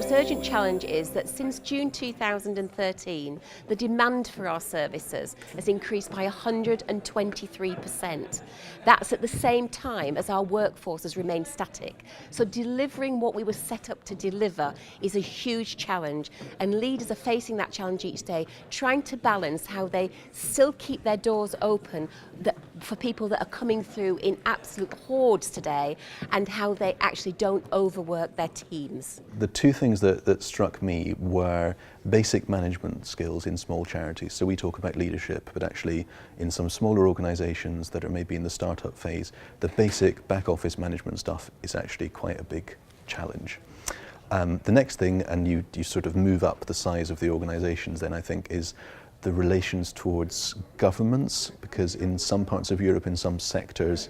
most urgent challenge is that since June 2013, the demand for our services has increased by 123%. That's at the same time as our workforce has remained static. So delivering what we were set up to deliver is a huge challenge, and leaders are facing that challenge each day, trying to balance how they still keep their doors open for people that are coming through in absolute hordes today, and how they actually don't overwork their teams. The two things that struck me were basic management skills in small charities. So we talk about leadership, but actually in some smaller organisations that are maybe in the startup phase, the basic back office management stuff is actually quite a big challenge. The next thing, and you sort of move up the size of the organisations then, I think, is the relations towards governments, because in some parts of Europe, in some sectors,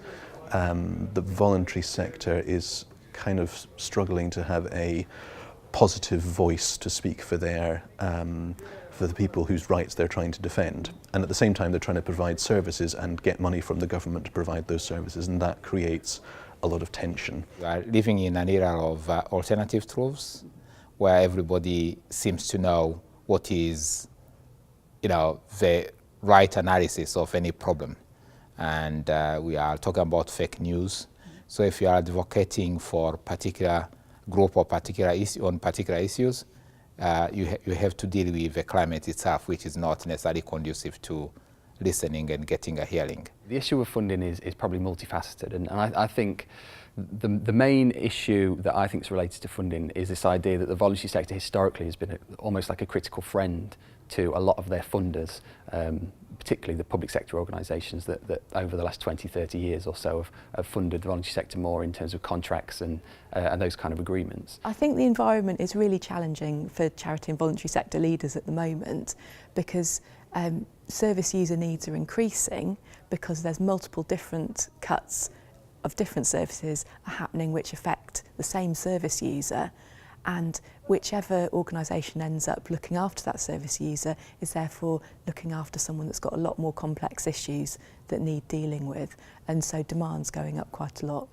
the voluntary sector is kind of struggling to have a positive voice to speak for the people whose rights they're trying to defend. And at the same time, they're trying to provide services and get money from the government to provide those services, and that creates a lot of tension. We are living in an era of alternative truths, where everybody seems to know what is, the right analysis of any problem. And we are talking about fake news. So if you are advocating for a particular group or particular issue on particular issues, you have to deal with the climate itself, which is not necessarily conducive to listening and getting a hearing. The issue of funding is probably multifaceted, and I think the main issue that I think is related to funding is this idea that the voluntary sector historically has been almost like a critical friend to a lot of their funders, particularly the public sector organisations that over the last 20, 30 years or so have funded the voluntary sector more in terms of contracts and those kind of agreements. I think the environment is really challenging for charity and voluntary sector leaders at the moment, because service user needs are increasing because there's multiple different cuts of different services are happening which affect the same service user, and whichever organisation ends up looking after that service user is therefore looking after someone that's got a lot more complex issues that need dealing with, and so demand's going up quite a lot.